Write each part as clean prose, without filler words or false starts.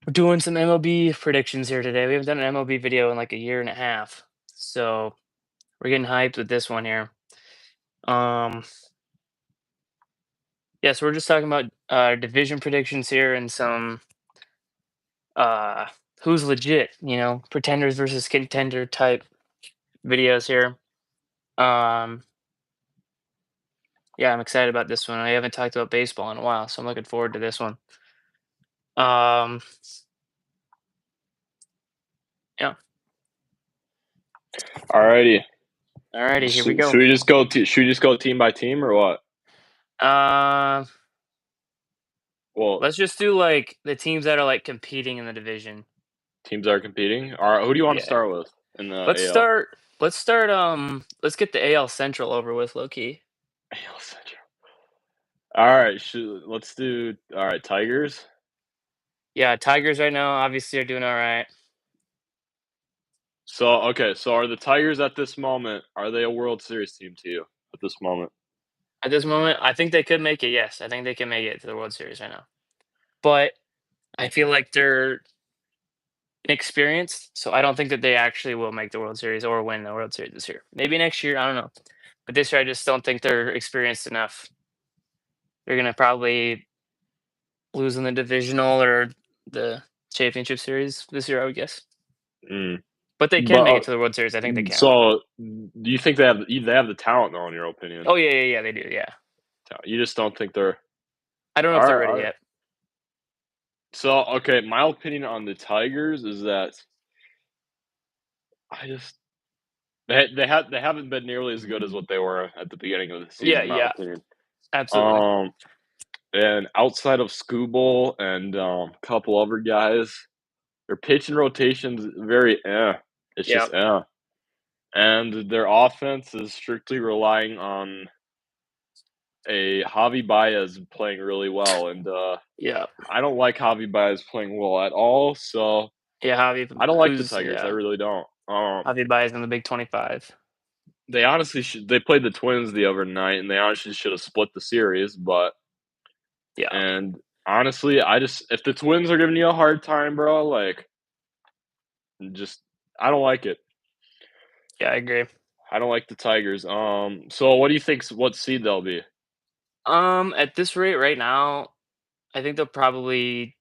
We're doing some MLB predictions here today. We haven't done an MLB video in like a year and a half. So we're getting hyped with this one here. Um yeah, so we're just talking about division predictions here and some uh who's legit, pretenders versus contender type videos here. Um yeah, I'm excited about this one. I haven't talked about baseball in a while, so I'm looking forward to this one. Um yeah. Alrighty. Alrighty, here we Should go. we just go? Should we just go team by team or what? Uh Well, let's just do like the teams that are like competing in the division. teams are competing. All right. Who do you want to Yeah. start with in the Let's AL? start. Let's get the AL Central over with, low key. AL Central. All right. Let's do. All right. Tigers. Yeah, Tigers right now obviously are doing all right. So okay. So are the Tigers at this moment? Are they a World Series team to you at this moment? At this moment, I think they could make it. Yes, I think they can make it to the World Series right now. But I feel like they're inexperienced, so I don't think that they actually will make the World Series or win the World Series this year. Maybe next year, I don't know. But this year, I just don't think they're experienced enough. They're gonna probably lose in the divisional or the championship series this year, I would guess. Mm. But they can But make it to the World Series. I think they can. so do you think they have the talent though? In your opinion, Oh yeah, they do. Yeah. you just don't think they're I don't know if all they're right. ready All right. yet. So okay, my opinion on the Tigers is that I just they haven't been nearly as good as what they were at the beginning of the Yeah, season, in my yeah, opinion. absolutely. Um, and outside of Scooble and a couple other guys, their pitching rotation's very It's Yeah, just and their offense is strictly relying on a Javi Baez playing really well, and yeah, I don't like Javi Baez playing well at all. So yeah. I don't like the Who's Tigers. I yeah, really don't. Javi Baez in the Big 25. They honestly should. They played the Twins the other night, and they honestly should have split the series. Yeah, And honestly, I just if the Twins are giving you a hard time, bro, like just I don't like it. yeah, I agree. I don't like the Tigers. So what do you think? What seed they'll be? At this rate right now, I think they'll probably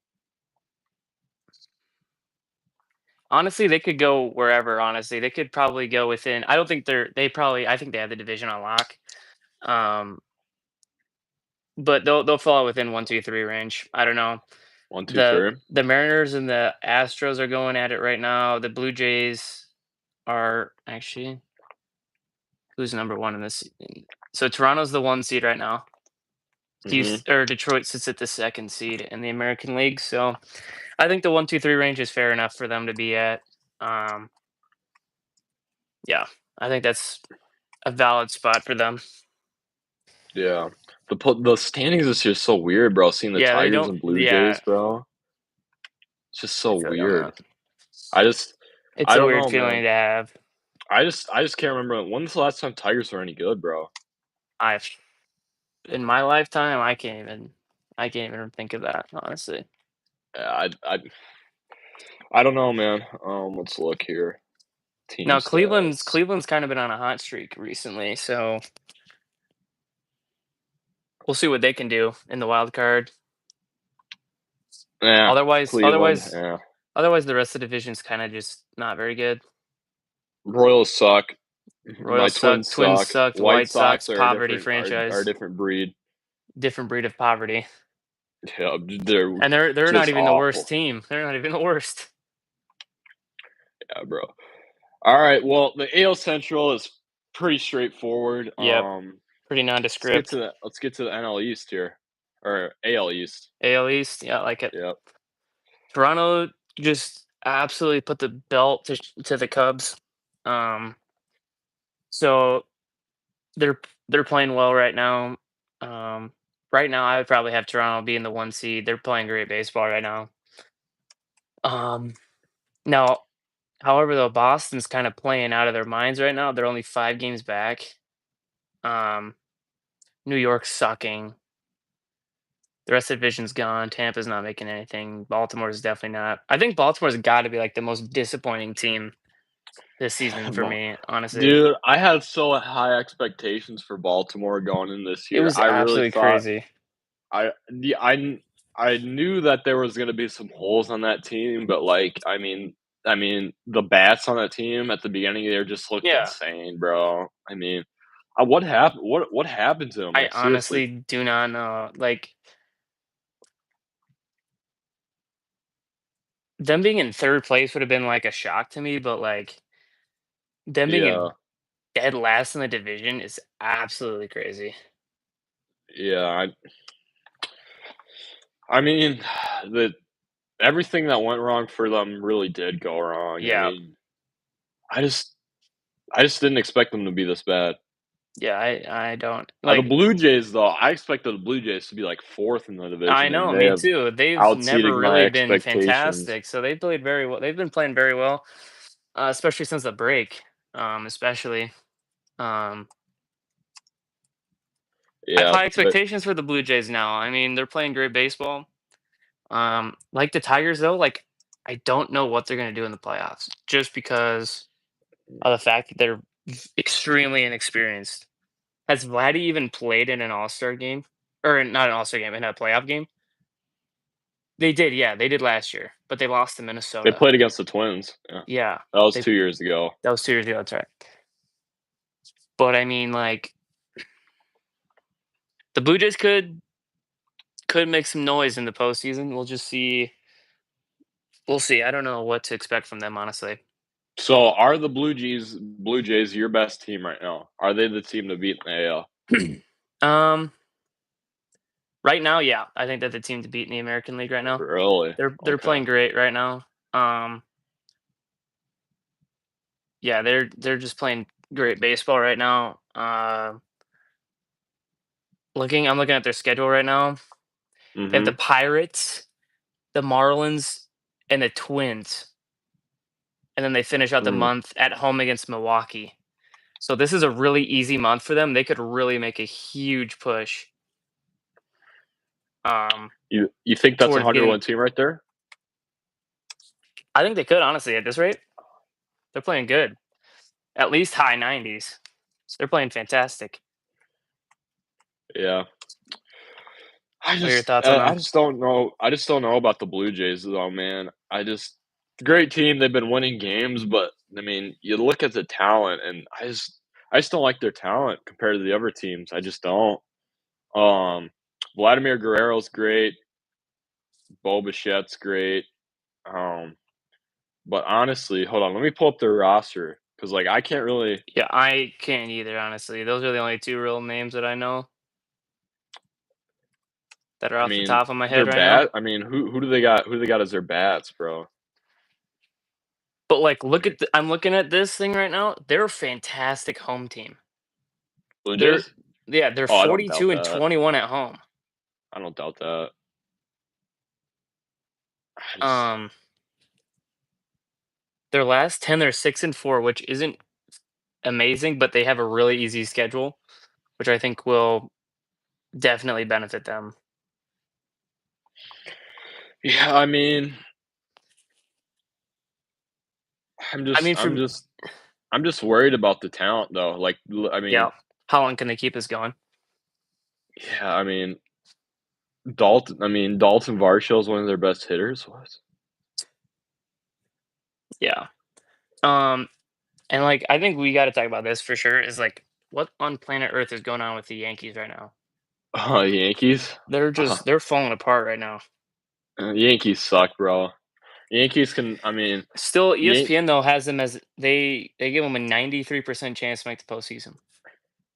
honestly they could go wherever. Honestly, they could probably go within. I don't think I think they have the division on lock. Um, but they'll fall out within 1, 2, 3 range. I don't know. One, two, The three. the Mariners and the Astros are going at it right now. The Blue Jays are actually who's number one in this. So Toronto's the 1 seed right now. Mm-hmm. Houston or Detroit sits at the 2nd seed in the American League. So I think the 1, 2, 3 range is fair enough for them to be at. Um, yeah, I think that's a valid spot for them. Yeah. The standings this year is so weird, bro. Seeing the Yeah, they Tigers don't. and Blue Yeah, Jays, bro. It's just I so feel you on weird. that. I just It's I a don't weird know, man. feeling to have. I just can't remember when's the last time Tigers were any good, bro. I've in my lifetime, I can't even think of that honestly. Yeah, I don't know, man. Let's look here. Team Now stats. Cleveland's kind of been on a hot streak recently, so we'll see what they can do in the wild card. Yeah, Otherwise, Cleveland. otherwise, Yeah, otherwise, the rest of the division's kind of just not very good. Royals suck. My Royals suck, Twins Twins suck. suck, White White Sox Sox are a poverty different are a franchise, different breed. different breed of poverty, Yeah, they're and they're not just even the worst awful. team. They're not even the worst. Yeah, bro. All right. Well, the AL Central is pretty straightforward. Yep, pretty nondescript. Let's get to the NL East here, or AL East. AL East, yeah, I like it. Yep. Toronto just absolutely put the belt to the Cubs. Um, so they're playing well right now. Um, right now, I would probably have Toronto being the 1 seed. They're playing great baseball right now. Um, now, however, though, Boston's kind of playing out of their minds right now. They're only 5 games back. Um, New York's sucking. The rest of the division's gone. Tampa's not making anything. Baltimore's definitely not. I think Baltimore's got to be like the most disappointing team this season for Well, me, honestly. dude, I had so high expectations for Baltimore going in this It year. was I really absolutely thought crazy. I the I knew that there was gonna be some holes on that team, but, like, I mean, the bats on that team at the beginning of the year just looked Yeah. insane, bro. I mean, what happened to him? I Like, seriously. honestly do not know. Like, them being in 3rd place would have been, like, a shock to me, but, like, them being Yeah, in dead last in the division is absolutely crazy. yeah, I mean, the everything that went wrong for them really did go wrong. I Yeah. mean, I just I just didn't expect them to be this bad. Yeah, I don't The like, Blue Jays, though, I expected the Blue Jays to be, like, 4th in the I division, and know, they me have too. They've outseated never my really been expectations. fantastic, so they played very well. They've been playing very well, especially since the break, especially. Um, I have Yeah, high but expectations for the Blue Jays now. I mean, they're playing great baseball. Like the Tigers though, like I don't know what they're gonna do in the playoffs just because of the fact that they're extremely inexperienced. Has Vladdy even played in an All-Star game? Or not an All-Star game, in a playoff game? They did, yeah, they did last year, but they lost to they Minnesota. played against the Twins. Yeah, Yeah, that was they 2 years ago. that was 2 years ago, that's right. But I mean, like, the Blue Jays could make some noise in the postseason. We'll just see. We'll see. I don't know what to expect from them, honestly. So, are the Blue Jays your best team right now? Are they the team to beat in the AL? Um, right now, yeah, I think that the team to beat in the American League right now. Really? They're Okay. playing great right now. Yeah, they're just playing great baseball right now. I'm looking at their schedule right now. They have the Mhm. Pirates, the Marlins, and the Twins, and then they finish out the Mm. month at home against Milwaukee. So this is a really easy month for them. They could really make a huge push um, You think that's a towards getting. 100-win team right there? I think they could honestly at this rate. They're playing good, at least high 90s. They're playing fantastic. Yeah. I What are your just thoughts on uh, I them? just don't know I just don't know about the Blue Jays though, man. Great team, they've been winning games, but, I mean, you look at the talent, and I just don't like their talent compared to the other teams, I just don't. Um, Vladimir Guerrero's great, Bo Bichette's great, um, but honestly hold on, let me pull up their roster because, like, I can't really Yeah, I can't either, honestly. Those are the only two real names that I know that are I off the mean, top of my their head right now. bat I mean, who do they got as their bats, bro? But like, I'm looking at this thing right now. They're a fantastic home team. Blue They're Jays? yeah, they're Oh, I don't doubt 42 and that. 21 at home. I don't doubt that. I just Um, their last 10, they're 6-4, which isn't amazing, but they have a really easy schedule, which I think will definitely benefit them. Yeah, I mean, I'm I just mean, I'm for just I'm just worried about the talent though. Like, I yeah, mean, how long can they keep this going? yeah, Dalton Varsho is one of their best hitters. What? Yeah. Um, and like, I think we got to talk about this for sure. Is like, what on planet Earth is going on with the Yankees right now? Yankees? They're falling apart right now. Yankees suck, bro. Yankees can. I mean, Still, Yan- ESPN though has them as they give them a 93% chance to make the postseason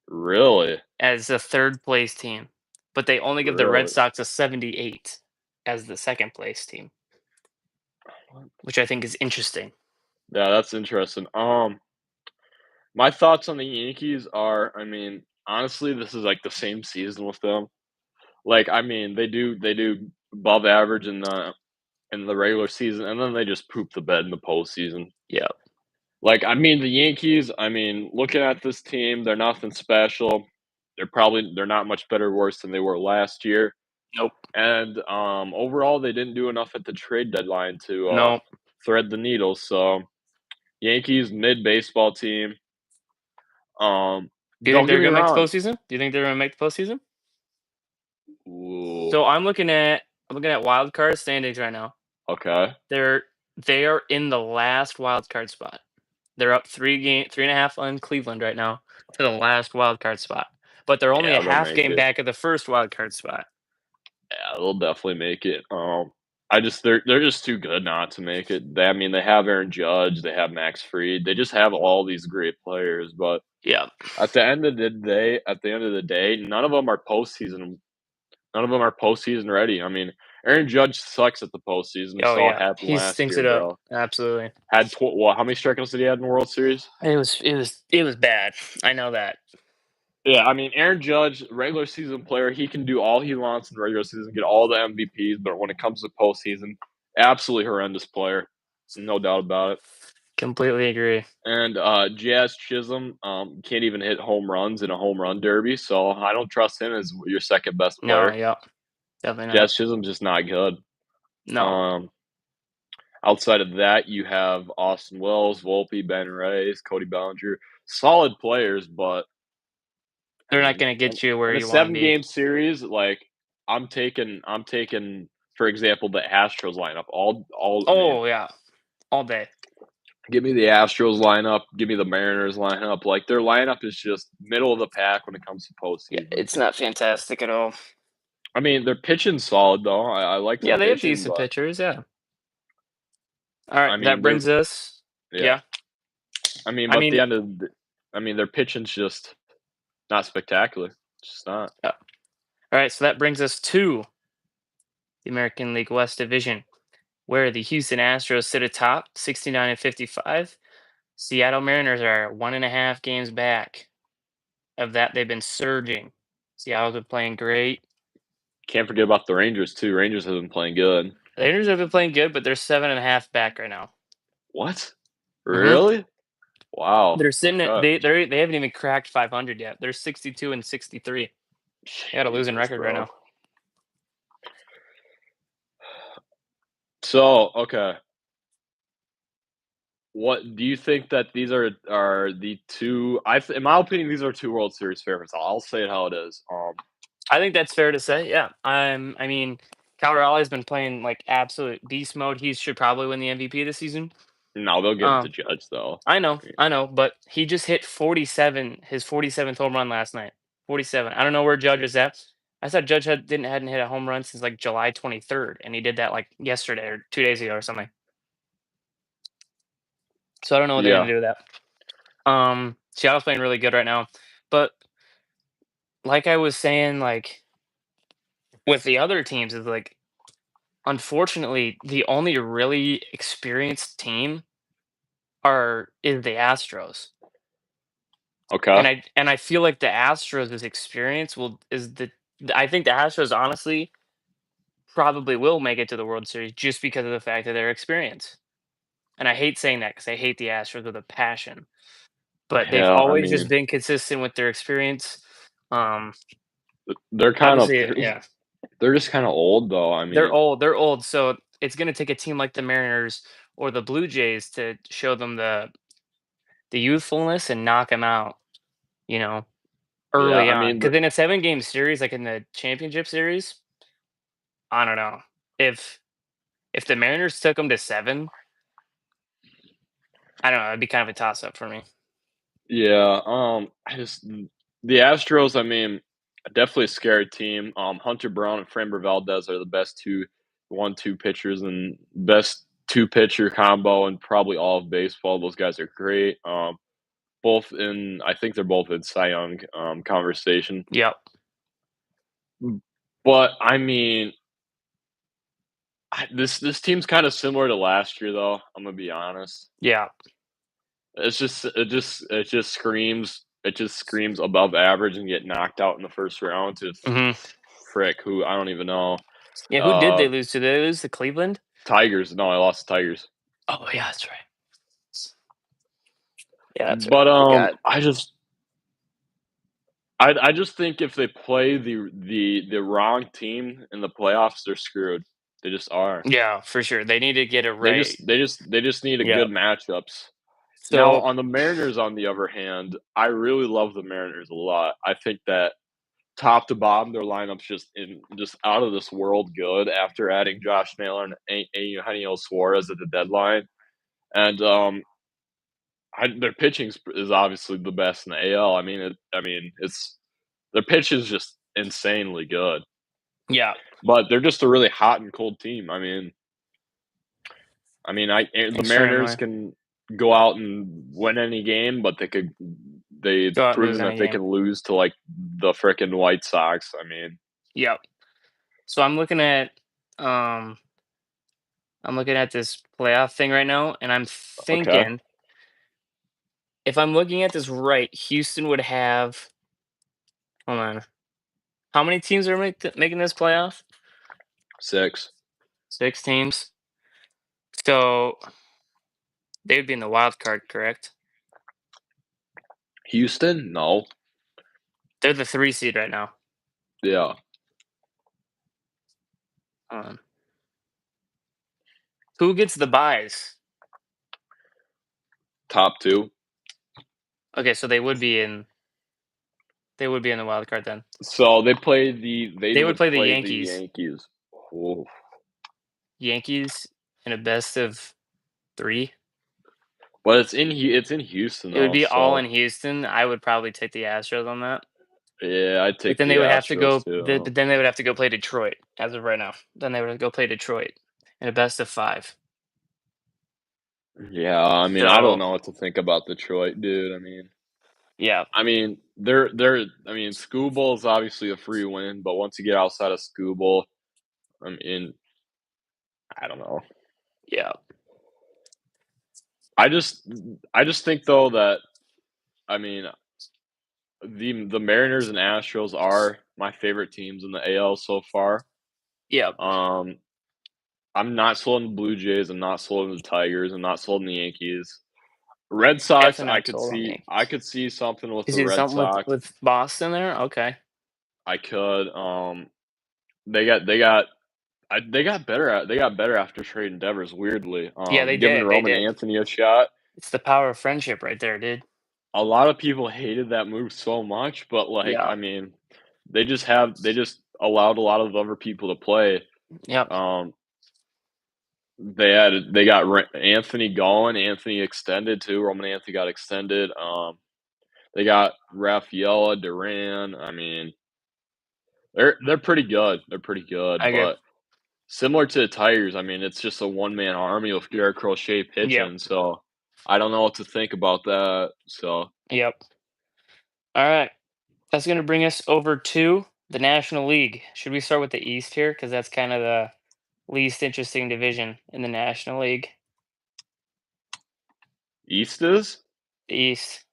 really, as a third place team, but they only give the Red really. Sox a 78 as the second place team, which I think is interesting. Yeah, that's interesting. My thoughts on the Yankees are, I mean, honestly, this is like the same season with them. Like, I mean, they do above average in the regular season, and then they just poop the bed in the postseason. Yeah, Like, I mean, the Yankees, I mean, looking at this team, they're nothing special. They're not much better or worse than they were last year. Nope. and overall, they didn't do enough at the trade deadline to Nope. thread the needle. So Yankees mid baseball team. Do you think Don't get they're me gonna make the wrong. postseason? Do you think they're gonna make the postseason? Ooh, So I'm looking at wild card standings right now. okay. They're they are in the last wild card spot. They're up 3.5 on Cleveland right now to the last wild card spot. But they're only a Yeah, they'll half make game it. back of the first wild card spot. Yeah, they'll definitely make it. They're just too good not to make it. I mean, they have Aaron Judge, they have Max Fried, they just have all these great players. But Yeah. at the end of the day, none of them are postseason. None of them are postseason ready. I mean, Aaron Judge sucks at the postseason. We Oh saw it yeah. happen He last stinks year, it up. bro. Absolutely. How many strikeouts did he have in the World Series? It was bad. I know that. Yeah, I mean, Aaron Judge, regular season player, he can do all he wants in the regular season, get all the MVPs, but when it comes to postseason, absolutely horrendous player. There's no doubt about it. Completely agree. And Jazz Chisholm can't even hit home runs in a home run derby, so I don't trust him as your second best No, player. yeah. Definitely not. Jazz Chisholm's just not good. No. Um, Outside of that, you have Austin Wells, Volpe, Ben Reyes, Cody Bellinger, solid players, but I They're not mean, gonna get you where in a you wanna be. seven-game series, like, I'm taking, for example, the Astros lineup. I mean, Oh yeah. All day. give me the Astros lineup, give me the Mariners lineup. Like, their lineup is just middle of the pack when it comes to Yeah, postseason. it's not fantastic at all. I mean, their pitching's solid though. I like their Yeah, they have pitching, decent but pitchers, yeah. Alright, I that mean, they're brings us yeah. yeah. I mean, I but at the mean, end of the, I mean, their pitching's just not spectacular. It's just not. yeah. Alright, so that brings us to the American League West Division, where the Houston Astros sit atop 69 and 55. Seattle Mariners are 1.5 games back of that. They've been surging. Seattle's been playing great. Can't forget about the Rangers too. Rangers have been playing good. The Rangers have been playing good, but they're 7.5 back right now. What? Hmm. Really? Wow. They're sitting at Okay. they haven't even cracked 500 yet. They're 62 and 63. They got a losing Jesus, record right bro. now. So, okay. What do you think that these are the two? In my opinion, these are two World Series favorites. I'll say it how it is. I think that's fair to say. Yeah. I mean, Cal Raleigh's been playing like absolute beast mode. He should probably win the MVP this season. No, they'll give it to Um, Judge though. I know, but he just hit 47, his 47th home run last night. 47. I don't know where Judge is at. I thought Judge hadn't hit a home run since like July 23rd, and he did that like yesterday or 2 days ago or something. So I don't know what they're Yeah. gonna do with that. Seattle's playing really good right now, but like I was saying, like with the other teams, is like unfortunately the only really experienced team is the Astros. Okay. And I feel like the Astros' experience will is the I think the Astros honestly probably will make it to the World Series just because of the fact of their experience. And I hate saying that because I hate the Astros with a passion, but they've Yeah. I always just mean, been consistent with their experience. Um, they're kind of obviously, yeah, they're just kind of old though. I they're mean, old. They're old, so it's going to take a team like the Mariners or the Blue Jays to show them the youthfulness and knock them out. You know, yeah. early I on, mean, because in a 7 game series, like in the championship series, I don't know. If the Mariners took them to 7, I don't know, it'd be kind of a toss up for me. yeah. The Astros. I mean, definitely a scary team. Hunter Brown and Framber Valdez are the best two, 1-2 pitchers and best two pitcher combo and probably all of baseball. Those guys are great. I think they're both in Cy Young conversation. Yep. But I mean, this team's kind of similar to last year, though. I'm gonna be honest. Yeah. It just screams above average and get knocked out in the first round to Mhm. frick who I don't even know. Yeah, who did Uh, they lose to? Did they lose to Cleveland? Tigers. No, I lost to Tigers. Oh, yeah, that's right. Yeah, that's right. But I forgot. I just I just think if they play the wrong team in the playoffs, they're screwed. They just are. Yeah, for sure. They need to get it right. They just need a Yeah. good matchups. Now, So on the Mariners, on the other hand, I really love the Mariners a lot. I think that top to bottom, their lineup's just out of this world good after adding Josh Naylor and Eugenio Suarez at the deadline. And their pitching is obviously the best in the AL. I mean, it's their pitch is just insanely good, yeah, but they're just a really hot and cold team. The Mariners extremely. can go out and win any game, but they've Go out and lose proven that any they game. can lose to like the frickin' White Sox. Yep. So um I'm looking at this playoff thing right now, and I'm Okay, thinking if I'm looking at this right, Houston would have. Hold on. How many teams are making this playoff? 6. 6 teams. So they would be in the wild card, correct? Houston? No. They're the 3 seed right now. Yeah, Um, who gets the buys? top 2. Okay, so they would be in the wild card then. So they They would would play the play the Yankees. Yankees. Oh, Yankees in a best of 3. but it's in Houston It would though, be all in so Houston. I would probably take the Astros on that. yeah, I'd But take then the they would have to Astros go. too. Then they would have to go play Detroit as of right now. Then they would go play Detroit in a best of 5. Yeah, I don't So know what to think about Detroit, dude. yeah, Skubal is obviously a free win, but once you get outside of Skubal, I mean, I don't know. yeah, I just I just think though that I mean the Mariners and Astros are my favorite teams in the AL so far. yeah. Um, I'm not sold on the Blue Jays. I'm not sold on the Tigers. I'm not sold on the Yankees. Red Sox, Definitely not sold on the I Yankees. could see something with Is the it Red something Sox. with Boston there? Okay. I could. They got better after trading Devers. Weirdly, Yeah, they giving did. They Roman did. Anthony a shot. It's the power of friendship right there, dude. A lot of people hated that move so much, but Yeah. they just allowed a lot of other people to play. Yep. Um, they got Anthony going. Anthony extended too. Roman Anthony got extended. They got Rafaela Duran. They're pretty good. They're pretty good, I agree. but similar to the Tigers, it's just a one man army with Garrett Crochet Yep. pitching. So I don't know what to think about that. So Yep. All right. That's gonna bring us over to the National League. Should we start with the East here? Because that's kind of the least interesting division in the National League. East is The East,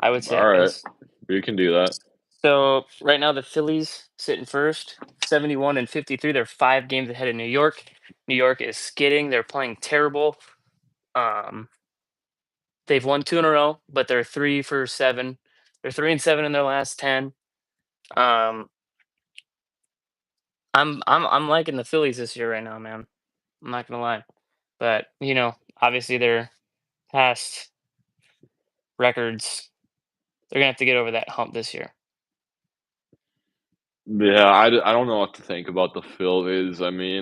I would say all it right. is. We can do that. So right now the Phillies sitting first, 71 and 53. They're 5 games ahead of New York. New York is skidding. They're playing terrible. Um, they've won 2 in a row, but they're 3 for 7. They're 3-7 in their last 10. Um, I'm liking the Phillies this year right now, man. I'm not gonna lie, but obviously their past records, they're gonna have to get over that hump this year. Yeah, I don't know what to think about the Phillies.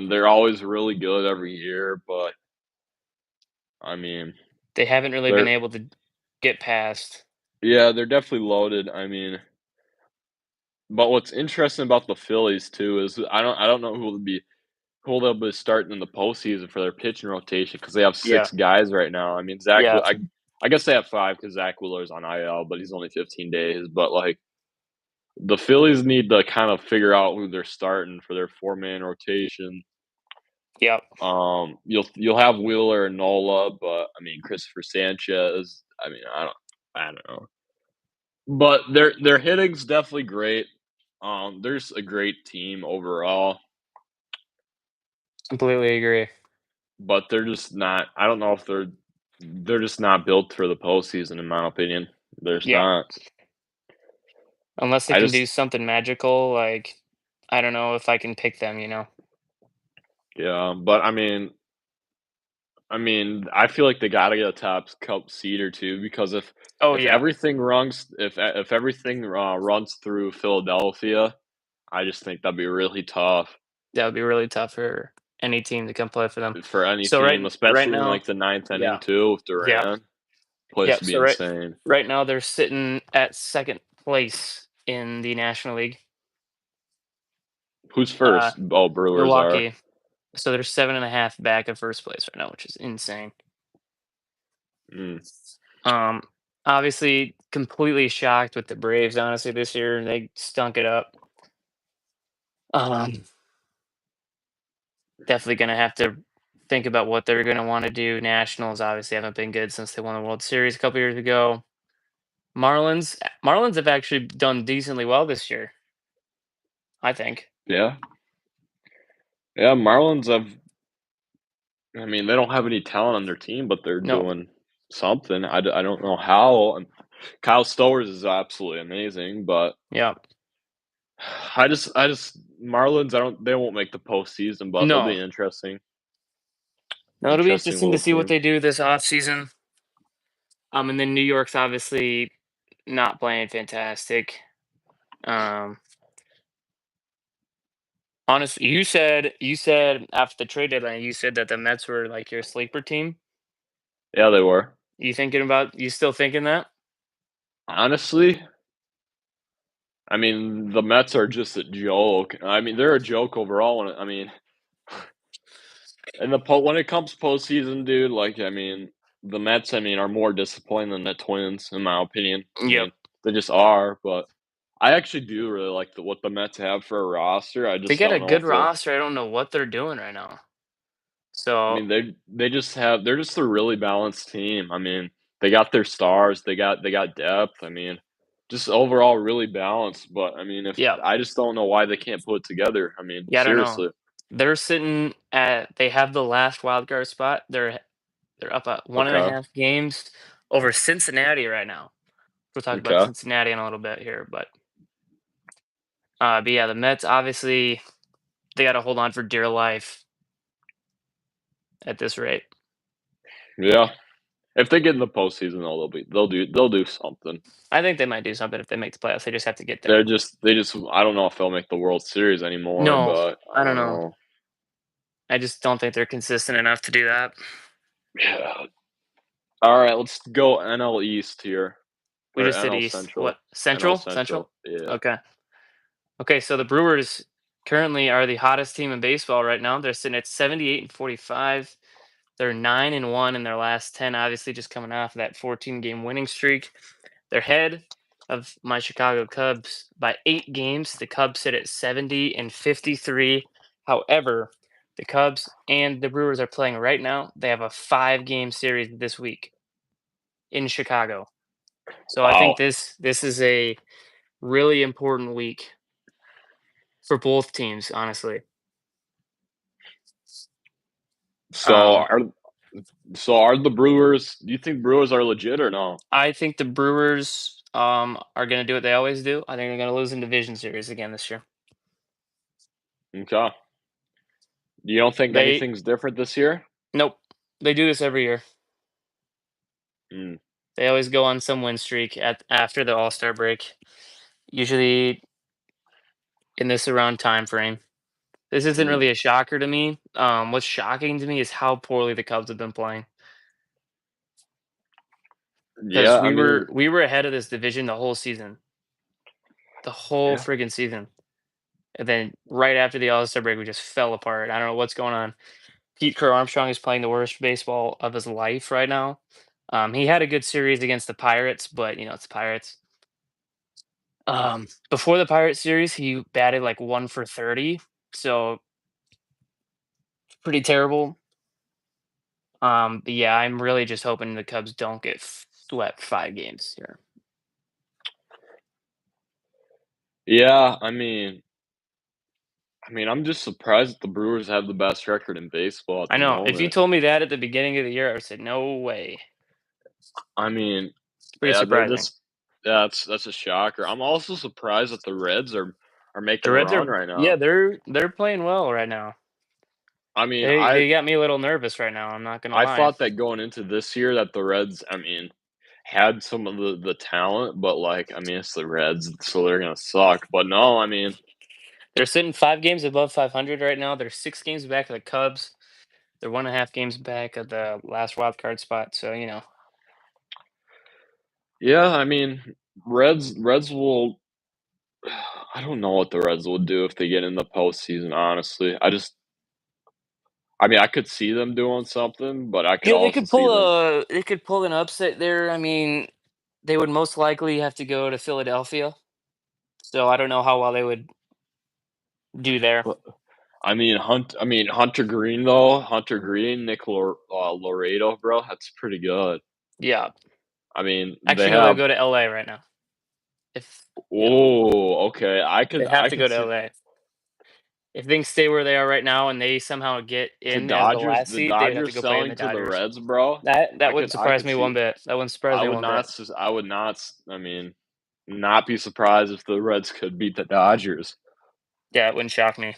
They're always really good every year, but I mean, They haven't really been they're able to get past. yeah, they're definitely loaded. But what's interesting about the Phillies too is I don't know who they'll be starting in the postseason for their pitching rotation because they have Yeah, 6 guys right now. yeah, I guess they have 5 because Zach Wheeler's on IL, but he's only 15 days. But like the Phillies need to kind of figure out who they're starting for their 4 man rotation. yeah. You'll have Wheeler and Nola, but Christopher Sanchez. I don't know. But their hitting's definitely great. There's a great team overall, Completely agree. but they're just not. I don't know if they're just not built for the postseason, in my opinion. They're just Yeah. not. Unless they I can do just something magical, like, I don't know if I can pick them, yeah, but I feel like they gotta get a top cup seed or 2 because Oh, if yeah. everything runs if everything, runs through Philadelphia, I just think that'd be really tough That would be really tough for any team to come play for them. for any So team, right especially in, now like, the ninth yeah, inning too with yeah, Durant. Place yep, would be so insane. right now they're sitting at 2nd place in the National League. Who's Uh, first? Oh, Brewers are. Milwaukee. So they're 7.5 back of 1st place right now, which is insane. Mm, Um, Obviously completely shocked with the Braves, honestly, this year. They stunk it up. Um, Definitely gonna have to think about what they're gonna wanna do. Nationals obviously haven't been good since they won the World Series a couple years ago. Marlins have actually done decently well this year, I think. yeah. Yeah, Marlins have they don't have any talent on their team, but they're No, doing something. I don't know how, and Kyle Stowers is absolutely amazing, but yeah. I just Marlins, I don't they won't make the postseason, but they'll be No. an No, it'll be interesting interesting to little see what team. they do this offseason. And then New York's obviously not playing fantastic. Um, Honestly, you said after the trade deadline, you said that the Mets were like your sleeper team. Yeah, they were. You still thinking that? Honestly, the Mets are just a joke. They're a joke overall when it comes postseason, dude, the Mets, are more disappointing than the Twins, in my opinion. Yep. They just are, but I actually do really like what the Mets have for a roster. I They just got a don't know good if they'll. roster. I don't know what they're doing right now. So, They're just a really balanced team. They got their stars, they got depth. Just overall really balanced. But if yeah. I just don't know why they can't put it together. Yeah, I don't know. Seriously. They have the last wild card spot. They're up at one and a Okay. half games over Cincinnati right now. We'll talk about Okay. Cincinnati in a little bit here, but yeah, the Mets obviously they got to hold on for dear life at this rate. Yeah. If they get in the postseason, though, they'll do something. I think they might do something if they make the playoffs. They just have to get there. They just I don't know if they'll make the World Series anymore, No, but I I don't don't know. know. I just don't think they're consistent enough to do that. Yeah. All right, let's go NL East here We or just did NL East. What? Central. NL Central? Central? Central. Yeah. Okay. Okay, so the Brewers currently are the hottest team in baseball right now. They're sitting at 78 and 45. They're 9-1 in their last 10, obviously just coming off of that 14-game winning streak. They're ahead of my Chicago Cubs by 8 games. The Cubs sit at 70 and 53. However, the Cubs and the Brewers are playing right now. They have a 5-game series this week in Chicago. So I think Wow. this is a really important week for both teams, honestly. So Um, are are the Brewers? Do you think Brewers are legit or no? I think the Brewers are going to do what they always do. I think they're going to lose in division series again this year. Okay. You don't think They anything's different this year? Nope. They do this every year. Mm, They always go on some win streak at after the All-Star break, usually in this around time frame. This isn't mm. really a shocker to me. What's shocking to me is how poorly the Cubs have been playing. Because Yeah. we were ahead of this division the whole season, the whole Yeah. friggin' season, and then right after the All Star break, we just fell apart. I don't know what's going on. Pete Crow Armstrong is playing the worst baseball of his life right now. He had a good series against the Pirates, but it's the Pirates. Before the Pirates series, he batted like 1 for 30, so pretty terrible. But yeah, I'm really just hoping the Cubs don't get swept 5 games here. Yeah. I'm just surprised that the Brewers have the best record in baseball at I the know. If you moment. told me that at the beginning of the year, I would say no way. I mean, Pretty yeah, surprising. That's a shocker. I'm also surprised that the Reds are The making a Reds run are right yeah, now. they're playing well right now. I mean, They got me a little nervous right now, I'm not gonna I lie. thought that going into this year that the Reds, had some of the talent, but, it's the Reds, so they're gonna suck. But no, They're sitting 5 games above 500 right now, they're 6 games back of the Cubs, they're 1.5 games back of the last wild card spot, so, you know. yeah, Reds will. I don't know what the Reds will do if they get in the postseason. Honestly, I could see them doing something, but I could Yeah, also see them. they could pull an upset there, I mean, they would most likely have to go to Philadelphia, so I don't know how well they would do there. But Hunter Green though, Hunter Green, Laredo, bro, that's pretty good. Yeah. They Actually, no, they'll have. go to LA right now. If yeah, Oh, okay. they have I to could go to see LA. If things stay where they are right now and they somehow get in as the last The seed, they would have to Dodgers go play in the selling to the Dodgers. Reds, bro. That wouldn't I surprise could me see. one bit. That wouldn't surprise me one bit. I would not. Not be surprised if the Reds could beat the Dodgers. Yeah, it wouldn't shock me.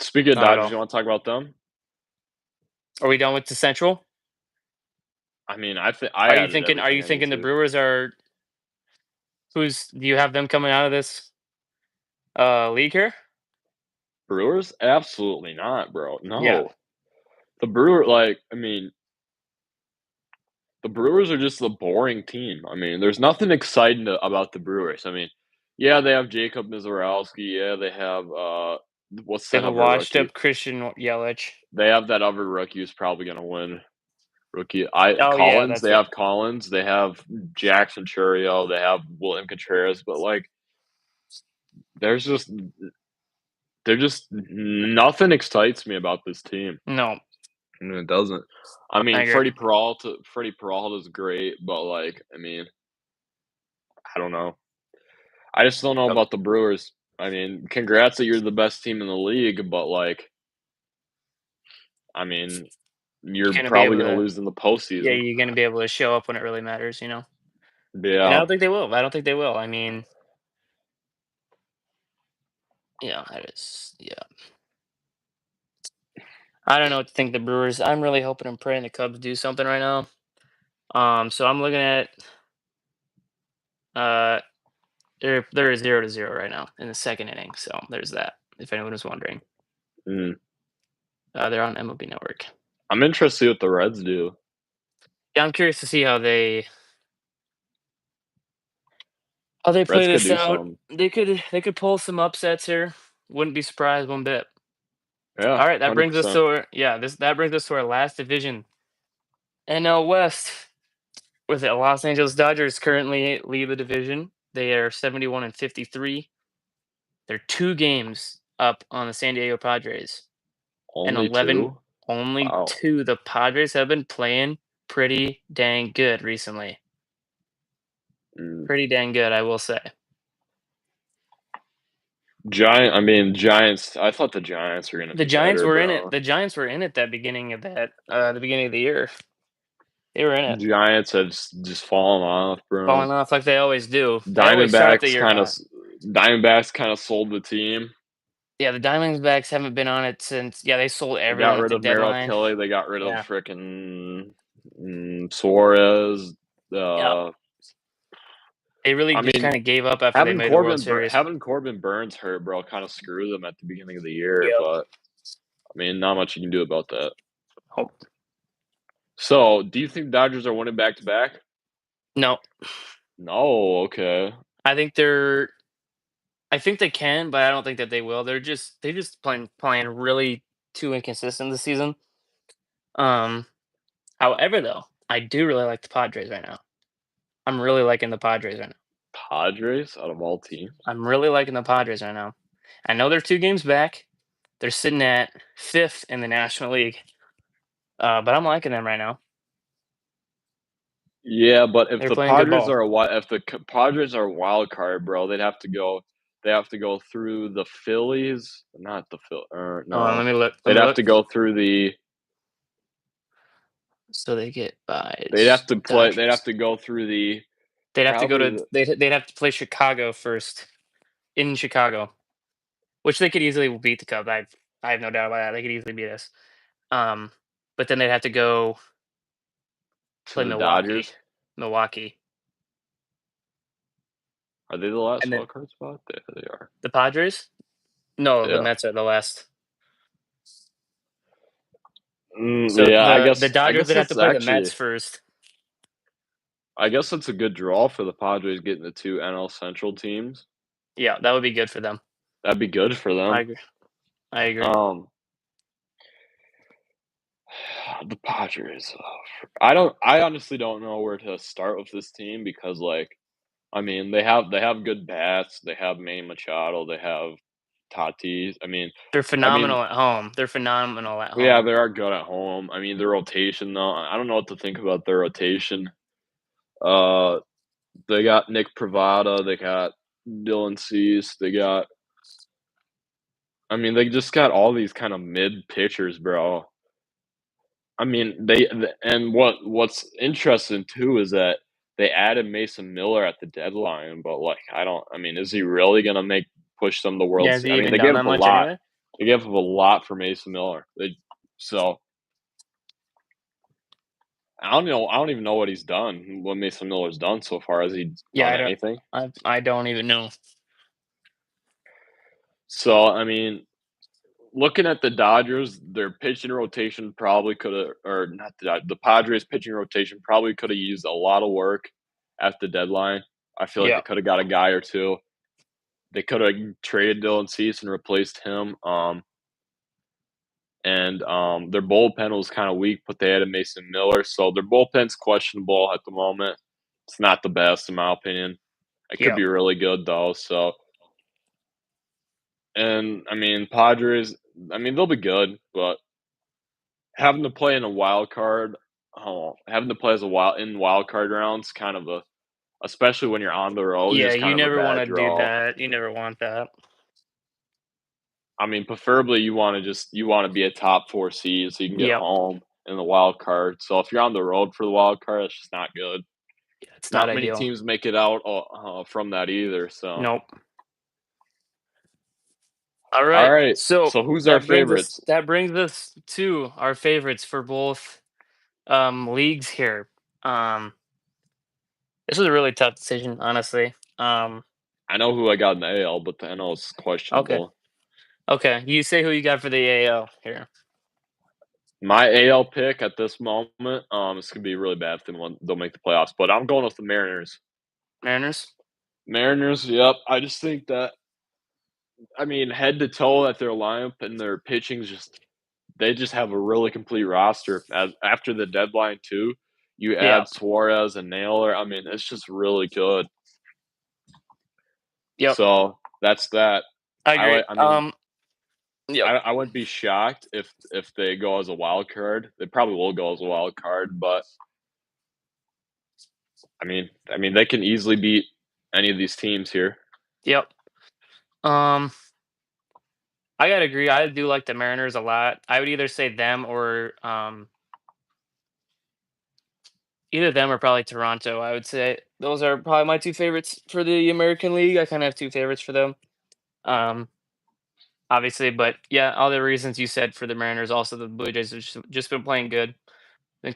Speaking of Not at Dodgers, all. you want to talk about them? Are we done with the Central? I think I added Are everything you I need thinking the to. Brewers are who's do you have them coming out of this league here? Brewers? Absolutely not, bro. Yeah. No. The Brewer like, the Brewers are just the boring team. There's nothing exciting about the Brewers. Yeah, they have Jacob Mizorowski. Yeah, they have what's They that have a other washed rookie? up Christian Yelich. They have that other rookie who's probably gonna win. Rookie, I Oh yeah, Collins. that's They right. have Collins. They have Jackson Churio. They have William Contreras. But there's just they're just nothing excites me about this team. No, It doesn't. I agree. Freddie Peralta's great, but I don't know. I just don't know Yep. about the Brewers. Congrats that you're the best team in the league, but I mean, You're you're gonna be probably able gonna to lose in the yeah, postseason. you're gonna be able to show up when it really matters, you know. And I Yeah. don't think they will. I don't think they will. I mean, yeah, that is yeah. I don't know what to think of the Brewers. I'm really hoping and praying the Cubs do something right now. So I'm looking at uh they're 0-0 right now in the second inning. So there's that. If anyone was wondering, Mm. they're on MLB Network. I'm interested to see what the Reds do. Yeah, I'm curious to see how they play Reds could this do out. some. They could pull some upsets here. Wouldn't be surprised one bit. Yeah, All right, that brings us 100%. to our yeah this that brings us to our last division, NL West. With the Los Angeles Dodgers currently lead the division. They are 71 and 53. They're 2 games up on the San Diego Padres. And Only 11 2? only Wow. 2. The Padres have been playing pretty dang good recently. Mm. Pretty dang good, I will say. Giants. I thought the Giants were gonna The be Giants better, were in it. bro. The Giants were in it that beginning of that the beginning of the year. They were in it. Giants have just fallen off, bro. Falling off like they always do. They always start the Diamondbacks year kind of hot. Diamondbacks kind of sold the team. Yeah, the Diamondbacks haven't been on it since yeah, they sold They got everyone at rid the of Merrill deadline. Kelly. They got rid of Yeah. frickin' Suarez. Yeah. Uh, They really I just mean, kinda gave up after they made the World Series. Having Corbin Burns hurt, bro, kind of screwed them at the beginning of the year. Yep. But not much you can do about that. Oh, So, do you think Dodgers are winning back to back? no. No. Okay. I think they're I think they can, but I don't think that they will. They just playing really too inconsistent this season. Um, However, though, I do really like the Padres right now. I'm really liking the Padres right now. Padres out of all teams. I'm really liking the Padres right now. I know they're 2 games back. They're sitting at 5th in the National League. But I'm liking them right now. Yeah, but They're playing good ball. if the Padres are a wild card, bro, They have to go through the Phillies, not the Phil. Or Hold on, no, let they'd me have look. to go through the. So they get They'd have buys. to play. They'd have Dodgers. to go through They'd have to go Probably to the they'd have to play Chicago first in Chicago, which they could easily beat the Cubs. I have no doubt about that. They could easily beat us. Um, but then they'd have to go to play the Milwaukee. Dodgers. Milwaukee. Are they the last And then wild card spot? They are. the Padres? No, the Yeah. Mets are the last. So Yeah, the I Dodgers guess would have to that's play the actually Mets first. I guess that's a good draw for the Padres getting the 2 NL Central teams. Yeah, that would be good for them. That'd be good for I them. agree. I agree. Um, the Padres, I honestly don't know where to start with this team because, like, I mean, they have good bats, they have Manny Machado, they have Tatis. I mean, They're phenomenal at home. They're phenomenal at yeah, home. they are good at home. I mean, their rotation though, I don't know what to think about their rotation. Uh, they got Nick Pravada, they got Dylan Cease, they just got all these kind of mid pitchers, bro. And what's interesting too is that they added Mason Miller at the deadline, but like is he really gonna make push them to Yeah, World has Se he I mean, even they done gave that up a much lot. anyway? They gave up a lot for Mason Miller. So I don't even know what he's done, what Mason Miller's done so far. Has he Yeah, done I don't. anything? I don't even know. So, looking at the Dodgers, their pitching rotation probably coulda or not the Padres pitching rotation probably coulda used a lot of work at the deadline. I feel like they Yeah. coulda got a guy or 2. They coulda traded Dylan Cease and replaced him, their bullpen was kinda weak, but they added Mason Miller, so their bullpen's questionable at the moment. It's not the best in my opinion. It could Yeah. be really good though, so Padres, they'll be good, but having to play in a wild card having to play as a wild card rounds kind of a especially when you're on the road, is Yeah, just you kind of a never bad wanna do draw. that. You never want that. Preferably you wanna be a top 4 seed so you can get Yep. home in the wild card. So if you're on the road for the wild card, that's just not good. Yeah, it's not Not many ideal. teams make it out, from that either, so Nope. Alright, alright, so so who's our favorites? that brings us to our favorites for both, leagues here. Um, this was a really tough decision, honestly. I know who I got in the AL, but the NL is Okay. questionable. Okay, you say who you got for the AL here. My AL pick at this moment, it's gonna be really bad if don't make the playoffs, but I'm going with the Mariners. Mariners? Mariners, yep. I just think that head to toe at their lineup and their pitching's just they just have a really complete roster. As after the deadline too, you Yeah. add Suarez and Naylor. It's just really good. Yep. So that's that. I I agree. like. Yep. I wouldn't be shocked if they go as a wild card. They probably will go as a wild card, but they can easily beat any of these teams here. Yep. Um, I gotta agree. I do like the Mariners a lot. I would either say them or either them or probably Toronto. I would say those are probably my two favorites for the American League. I kind of have two favorites for them. Um, obviously, but yeah, all the reasons you said for the Mariners. Also, the Blue Jays have just been playing good. Been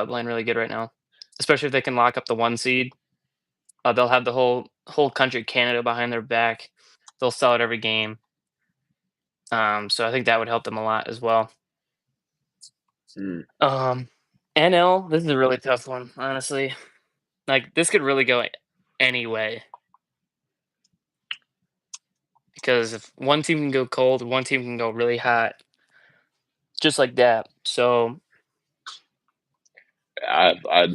playing really good right now, especially if they can lock up the one seed. They'll have the whole country, Canada, behind their back. They'll sell out every game. So I think that would help them a lot as well. Mm. Um, NL, this is a really tough one, honestly. Like this could really go any way because if one team can go cold, one team can go really hot, just like that. So I I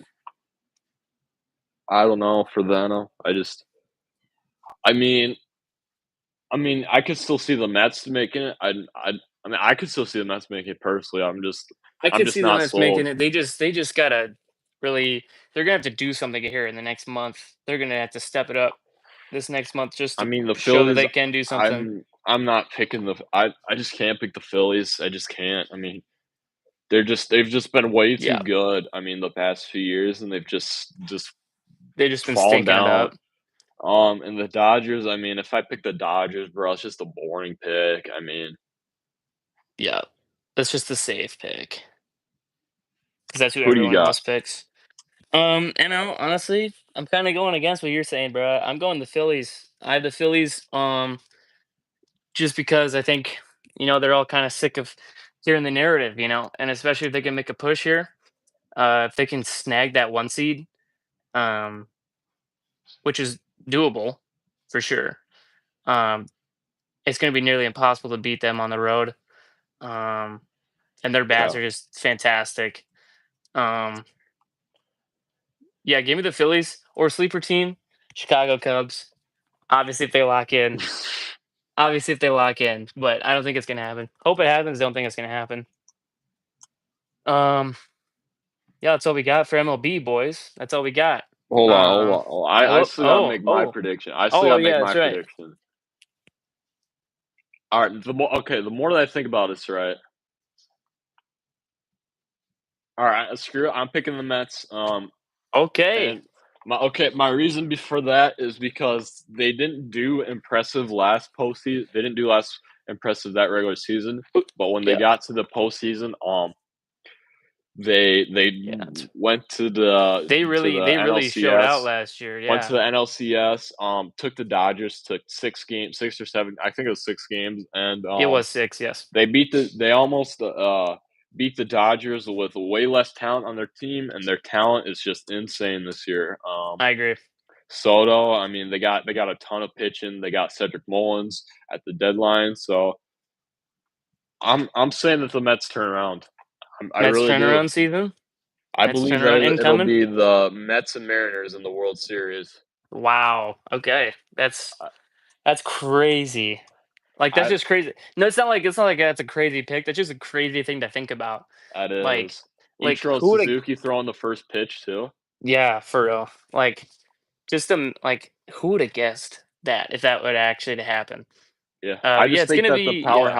I don't know for the NL. I mean, I could still see the Mets making it. I could still see the Mets making it personally. I I'm could just see them not as making sold. it. They just gotta really. They're gonna have to do something here in the next month. They're gonna have to step it up this next month just to The show that Phillies. they can do something. I'm not picking I just can't pick the Phillies. I just can't. They've just been way too Yeah, good. The past few years, and they've just They've just been falling stinking down. about. And the Dodgers, I mean, if I pick the Dodgers, bro, it's just a boring pick. I mean, Yeah, that's just the safe pick because that's who who do you everyone got? else picks. Honestly, I'm kind of going against what you're saying, bro. I'm going the Phillies. I have the Phillies. Just because I think they're all kind of sick of hearing the narrative, and especially if they can make a push here, if they can snag that one seed, um, which is doable for sure. Um, it's going to be nearly impossible to beat them on the road. Um, and their bats Yeah. are just fantastic. Um, yeah, give me the Phillies or sleeper team, Chicago Cubs. Obviously, if they lock in, but I don't think it's going to happen. Hope it happens. Don't think it's going to happen. Um, yeah, that's all we got for MLB, boys. That's all we got. Hold on, hold Um, on. I whoop, still gotta make my oh, prediction. I still oh, gotta make yeah, my that's right. prediction. All right. The more that I think about this, right? All right. Screw it. I'm picking the Mets. Okay. And my reason for that is because they didn't do impressive last postseason. They didn't do last impressive that regular season, but when they Yeah, got to the postseason, they yeah. It's, went they to really, the they really showed out NLCS, last year. went to Yeah, the NLCS, took the Dodgers to 6 games, 6 or 7, I think it was 6 games, and it was 6. Yes, they almost beat the Dodgers with way less talent on their team, and their talent is just insane this year. I agree. Soto, I mean, they got a ton of pitching. They got Cedric Mullins at the deadline, so I'm saying that the Mets turn around. I Mets really do. turnaround season. I Mets believe that turnaround it'll incoming. be the Mets and Mariners in the World Series. Wow. Okay, that's I, that's crazy. Like that's I just crazy. No, it's not like that's a crazy pick. That's just a crazy thing to think about. that Like, is like Ichiro who would have? Suzuki throwing the first pitch too. Yeah, for real. Like who would have guessed that if that would actually happen? Yeah, Yeah, it's gonna be yeah.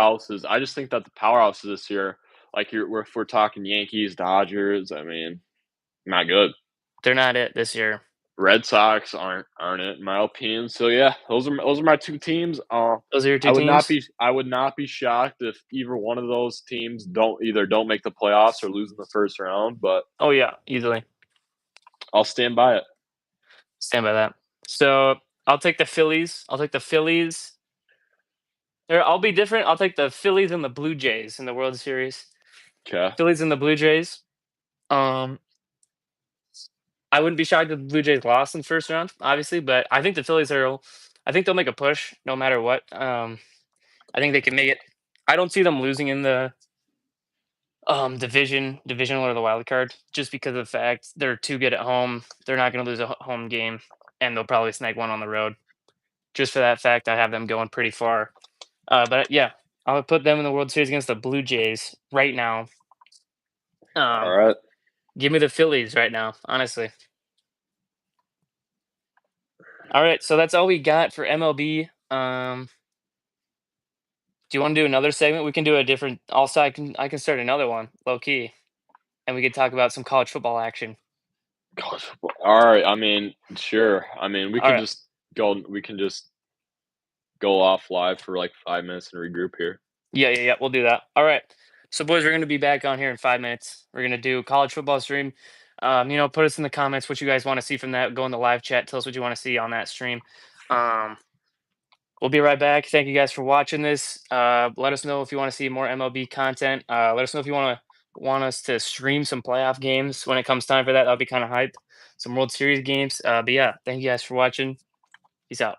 I just think that the powerhouses this year, like if we're talking Yankees, Dodgers, I mean, not good. They're not it this year. Red Sox aren't it in my opinion. So yeah, those are my two teams. Those are your two teams. I would not be shocked if either one of those teams don't make the playoffs or lose in the first round. But Oh yeah, easily. I'll stand by it. Stand by that. So I'll take the Phillies. I'll take the Phillies. Or I'll be different. I'll take the Phillies and the Blue Jays in the World Series. Okay. Phillies and the Blue Jays. Um, I wouldn't be shocked if the Blue Jays lost in the first round, obviously, but I think the Phillies are. I think they'll make a push no matter what. I think they can make it. I don't see them losing in the divisional or the wild card just because of the fact they're too good at home. They're not going to lose a home game, and they'll probably snag one on the road. Just for that fact, I have them going pretty far. But yeah, I'll put them in the World Series against the Blue Jays right now. All Um, right. give me the Phillies right now, honestly. All right, so that's all we got for MLB. Do you want to do another segment? We can do a different. Also, I can start another one, low key, and we could talk about some college football action. College football. All right. I mean, sure. I mean, All right. we can just go off live for like 5 minutes and regroup here. Yeah, yeah, yeah. We'll do that. All right. So, boys, we're going to be back on here in 5 minutes. We're going to do college football stream. Put us in the comments what you guys want to see from that. Go in the live chat. Tell us what you want to see on that stream. Um, we'll be right back. Thank you guys for watching this. Let us know if you want to see more MLB content. Let us know if you want us to stream some playoff games when it comes time for that. That'll be kind of hype. Some World Series games. But yeah, thank you guys for watching. Peace out.